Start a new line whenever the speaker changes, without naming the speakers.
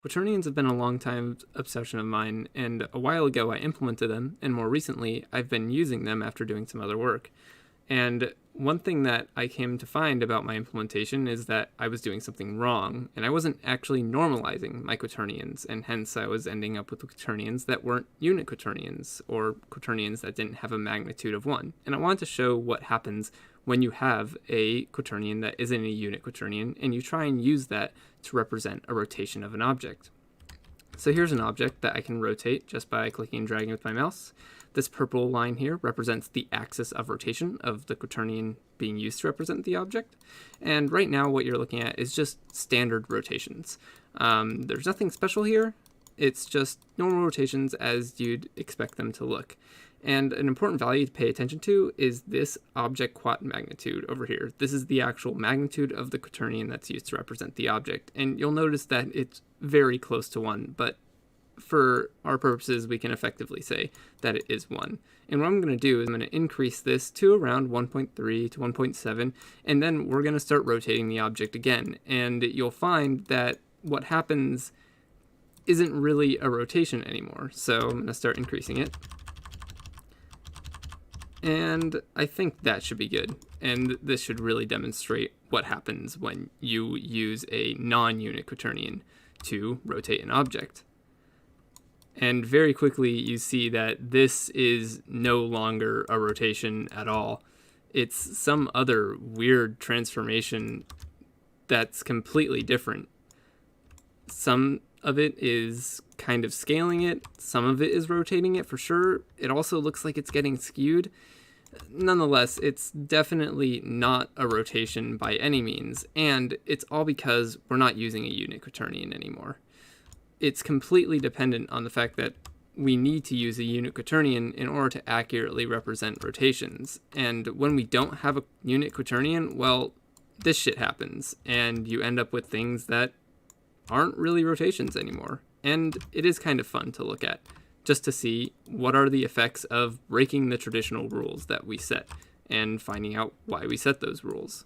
Quaternions have been a long time obsession of mine, and a while ago I implemented them, and more recently I've been using them after doing some other work. And one thing that I came to find about my implementation is that I was doing something wrong, and I wasn't actually normalizing my quaternions, and hence I was ending up with quaternions that weren't unit quaternions, or quaternions that didn't have a magnitude of 1. And I wanted to show what happens when you have a quaternion that isn't a unit quaternion, and you try and use that to represent a rotation of an object. So here's an object that I can rotate just by clicking and dragging with my mouse. This purple line here represents the axis of rotation of the quaternion being used to represent the object. And right now what you're looking at is just standard rotations. There's nothing special here. It's just normal rotations as you'd expect them to look. And an important value to pay attention to is this object quat magnitude over here. This is the actual magnitude of the quaternion that's used to represent the object. And you'll notice that it's very close to 1, but for our purposes, we can effectively say that it is 1. And what I'm going to do is I'm going to increase this to around 1.3 to 1.7, and then we're going to start rotating the object again. And you'll find that what happens isn't really a rotation anymore. So I'm going to start increasing it. And I think that should be good. And this should really demonstrate what happens when you use a non-unit quaternion to rotate an object. And very quickly you see that this is no longer a rotation at all. It's some other weird transformation that's completely different. Some of it is kind of scaling it, some of it is rotating it for sure. It also looks like it's getting skewed. Nonetheless, it's definitely not a rotation by any means, and it's all because we're not using a unit quaternion anymore. It's completely dependent on the fact that we need to use a unit quaternion in order to accurately represent rotations. And when we don't have a unit quaternion, well, this shit happens, and you end up with things that aren't really rotations anymore. And it is kind of fun to look at, just to see what are the effects of breaking the traditional rules that we set, and finding out why we set those rules.